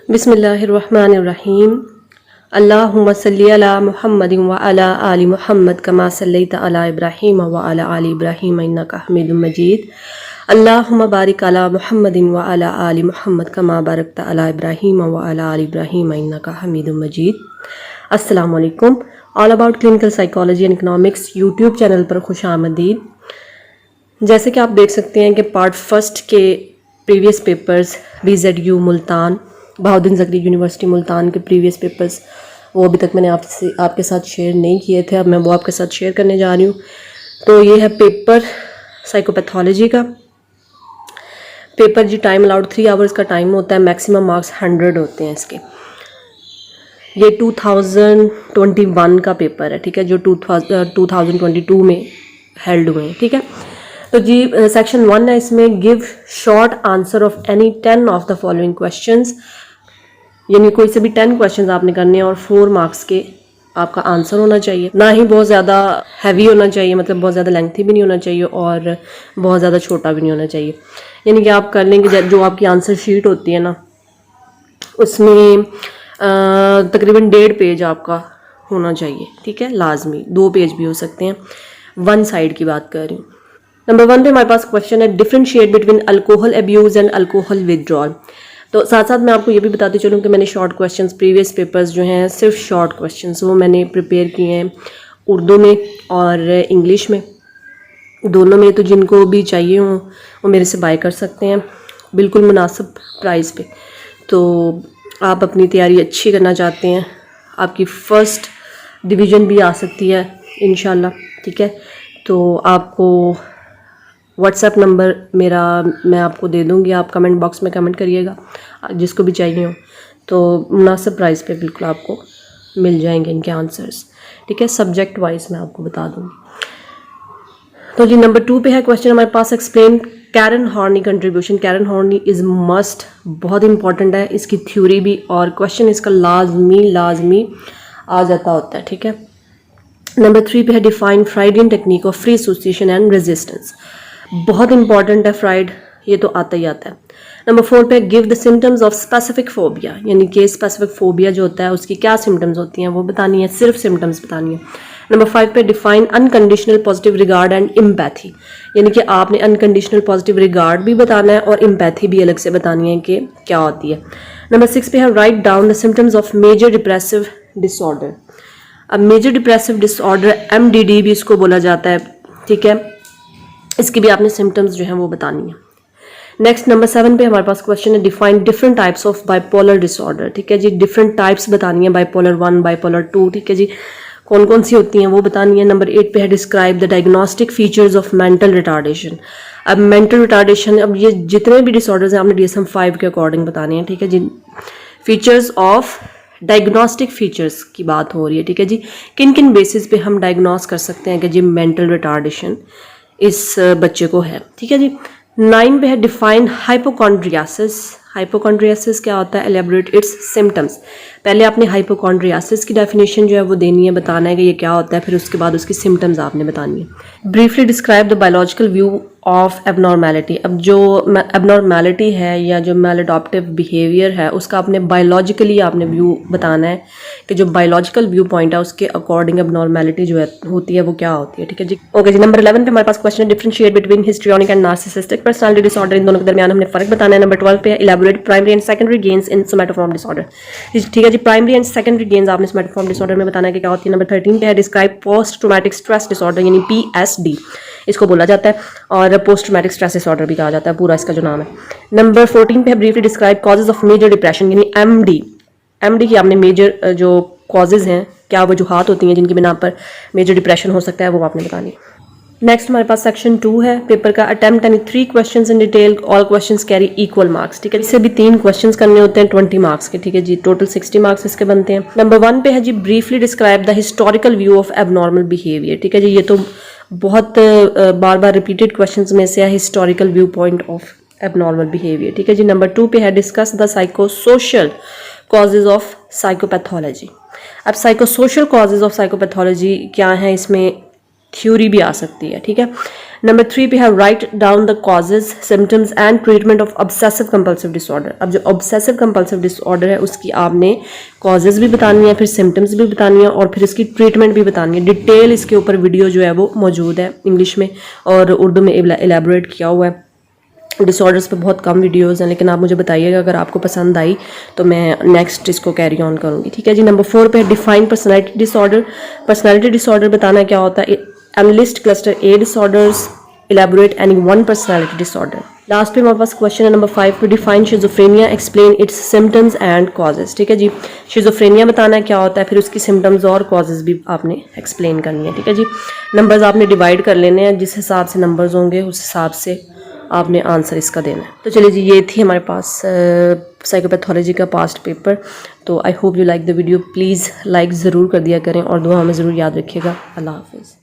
बिस्मिल्लाहिर्रहमानिर्रहीम। अल्लाहुम्मा सल्ली अला मुहम्मदिन व अला आलि मुहम्मद कमा सल्लैता अला इब्राहीम व अला आलि इब्राहीम इन्नका हमीदुम मजीद। अल्लाहुम्मा बारिक अला मुहम्मदिन व अला आलि मुहम्मद कमा बारकता अला इब्राहीम व अला आलि इब्राहीम इन्नका हमीदुम मजीद। अस्सलामु अलैकुम। All about clinical psychology and economics YouTube channel पर खुश आमदीद। जैसे कि आप देख सकते हैं कि पार्ट फर्स्ट के previous papers BZU Multan, Bahauddin Zakariya university Multan के प्रीवियस पेपर्स वो अभी तक मैंने आपके साथ शेयर नहीं किए थे, अब मैं वो आपके साथ शेयर करने जा रही हूँ। तो ये है पेपर साइकोपैथोलॉजी का पेपर जी। टाइम अलाउड 3 आवर्स का टाइम होता है, मैक्सिमम मार्क्स 100 होते हैं इसके। ये 2021 का पेपर है, ठीक है, जो 2022 में हेल्ड हुए हैं, ठीक है। तो जी सेक्शन 1 है, इसमें give short answer of any 10 of the following questions, यानी कोई से भी 10 क्वेश्चंस आपने करने हैं और 4 मार्क्स के आपका आंसर होना चाहिए। ना ही बहुत ज़्यादा हैवी होना चाहिए, मतलब बहुत ज़्यादा लेंथी भी नहीं होना चाहिए और बहुत ज़्यादा छोटा भी नहीं होना चाहिए। यानी कि आप कर लेंगे, जो आपकी आंसर शीट होती है ना, उसमें तकरीबन 1.5 पेज आपका होना चाहिए, ठीक है, लाजमी। 2 पेज भी हो सकते हैं, 1 साइड की बात कर रही हूँ। नंबर 1 पे हमारे पास क्वेश्चन है, differentiate between alcohol abuse and alcohol withdrawal. तो साथ साथ मैं आपको ये भी बताती चलूँ कि मैंने शॉर्ट क्वेश्चंस, प्रीवियस पेपर्स जो हैं सिर्फ शॉर्ट क्वेश्चंस वो मैंने प्रिपेयर किए हैं उर्दू में और इंग्लिश में, दोनों में। तो जिनको भी चाहिए हो वो मेरे से बाय कर सकते हैं बिल्कुल मुनासिब प्राइस पे। तो आप अपनी तैयारी अच्छी करना चाहते हैं, आपकी फ़र्स्ट डिवीज़न भी आ सकती है इंशाल्लाह, ठीक है। तो आपको व्हाट्सएप नंबर मेरा मैं आपको दे दूँगी, आप कमेंट बॉक्स में कमेंट करिएगा जिसको भी चाहिए हो, तो मुनासिब प्राइस पे बिल्कुल आपको मिल जाएंगे इनके आंसर्स, ठीक है। सब्जेक्ट वाइज मैं आपको बता दूँगी। तो जी नंबर 2 पे है क्वेश्चन हमारे पास, explain Karen Horney contribution. Karen Horney is must, बहुत इंपॉर्टेंट है, इसकी थ्योरी भी और क्वेश्चन इसका लाजमी आ जाता होता है, ठीक है। नंबर 3 पे है define Freudian technique of free association and resistance. बहुत इंपॉर्टेंट है फ्राइड, ये तो आता ही आता है। नंबर 4 पे give the symptoms of specific phobia, यानी कि स्पेसिफिक फोबिया जो होता है उसकी क्या सिम्टम्स होती हैं वो बतानी है, सिर्फ सिम्टम्स बतानी है। नंबर 5 पे define unconditional positive regard and empathy, यानी कि आपने अनकंडीशनल पॉजिटिव रिगार्ड भी बताना है और एम्पैथी भी अलग से बतानी है कि क्या होती है। नंबर 6 पे है write down the symptoms of major depressive disorder. अब मेजर डिप्रेसिव डिसऑर्डर MDD भी इसको बोला जाता है, ठीक है, इसकी भी आपने सिम्टम्स जो हैं वो बतानी है। नेक्स्ट नंबर 7 पे हमारे पास क्वेश्चन है, define different types of bipolar disorder, ठीक है जी। डिफरेंट टाइप्स बतानी है, बाइपोलर 1, बाइपोलर 2, ठीक है जी, कौन कौन सी होती हैं वो बतानी है। नंबर 8 पे है describe the diagnostic features of mental retardation. अब मेंटल रिटार्डेशन, अब ये जितने भी डिसऑर्डर्स हैं आपने DSM-5 के अकॉर्डिंग बताने हैं, ठीक है जी। फीचर्स ऑफ डायग्नोस्टिक फीचर्स की बात हो रही है, ठीक है जी, किन किन बेसिस पे हम डायग्नोस कर सकते हैं कि जी मेंटल रिटार्डेशन इस बच्चे को है, ठीक है जी। 9 पे है डिफाइन हाइपोकॉन्ड्रियासिस। हाइपोकॉन्ड्रियासिस क्या होता है, एलेबोरेट इट्स सिम्टम्स। पहले आपने हाइपोकॉन्ड्रियासिस की डेफिनेशन जो है वो देनी है, बताना है कि ये क्या होता है, फिर उसके बाद उसकी सिम्टम्स आपने बतानी है। Briefly describe the biological view of abnormality. अब जो एबनॉर्मेलिटी है या जो मैलअडॉप्टिव बिहेवियर है उसका आपने बायोलॉजिकली आपने व्यू बताना है कि जो बायोलॉजिकल व्यू पॉइंट है उसके अकॉर्डिंग एबनॉर्मेलिटी जो है होती है वो क्या होती है, ठीक है जी। ओके जी, नंबर 11 पे हमारे पास क्वेश्चन है, differentiate between histrionic and narcissistic personality disorder. इन दोनों के दरमियान हमने फर्क बताना है। नंबर 12 पे elaborate primary and secondary gains in somatoform disorder, ठीक है जी। प्राइमरी एंड सेकेंडरी गेन्स आपने सोमैटोफॉर्म डिसऑर्डर में बताना है कि क्या होती है। नंबर 13 पे है describe post traumatic stress disorder, यानी PSD इसको बोला जाता है और पोस्ट ट्रॉमेटिक स्ट्रेस डिसऑर्डर भी कहा जाता है, पूरा इसका जो नाम है। नंबर 14 पे है briefly describe causes of major depression, यानी MD की आपने मेजर जो कॉजेज हैं, क्या वजूहात होती हैं जिनकी बिना पर मेजर डिप्रेशन हो सकता है, वो आपने बतानी है। नेक्स्ट हमारे पास सेक्शन 2 है पेपर का, attempt any 3 questions in detail, all questions carry equal marks, ठीक है। इससे भी 3 क्वेश्चंस करने होते हैं 20 मार्क्स के, ठीक है जी। टोटल 60 मार्क्स इसके बनते हैं। नंबर 1 पे है जी briefly describe the historical view of abnormal behaviour, ठीक है जी। ये तो बहुत बार बार रिपीटेड क्वेश्चंस में से है, historical view point of abnormal behaviour, ठीक है जी। नंबर 2 पे है discuss the psychosocial causes of psychopathology. अब साइकोसोशल कॉजेज ऑफ साइकोपैथोलॉजी क्या है, इसमें थ्योरी भी आ सकती है, ठीक है। नंबर 3 पे है write down the causes, symptoms and treatment of obsessive compulsive disorder. अब जो ऑब्सेसिव कंपल्सिव डिसऑर्डर है उसकी आपने कॉजेज भी बतानी है, फिर सिम्टम्स भी बतानी है और फिर इसकी ट्रीटमेंट भी बतानी है। डिटेल इसके ऊपर वीडियो जो है वो मौजूद है इंग्लिश में और उर्दू में एलेबोरेट किया हुआ है। डिसऑर्डर्स पे बहुत कम वीडियोस हैं, लेकिन आप मुझे बताइएगा अगर आपको पसंद आई तो मैं नेक्स्ट इसको कैरी ऑन करूँगी, ठीक है जी। नंबर 4 पे define personality disorder. Personality disorder बताना क्या होता है। Analyst cluster A disorders, elaborate any one personality disorder. Last पे हमारे पास क्वेश्चन है नंबर 5 पे define schizophrenia, explain its symptoms and causes, ठीक है जी। शिजोफ्रेनिया बताना क्या होता है, फिर उसकी सिम्टम्स और कॉजेज भी आपने एक्सप्लेन करनी है, ठीक है जी। नंबर्स आपने डिवाइड कर लेने हैं, जिस हिसाब से नंबर्स होंगे उस हिसाब से आपने आंसर इसका देना है। तो चलिए जी, ये थी हमारे पास साइकोपैथोलॉजी का पास्ट पेपर। तो I hope you like the video. Please like ज़रूर कर दिया करें और दुआ में ज़रूर याद रखिएगा। अल्लाह हाफिज़।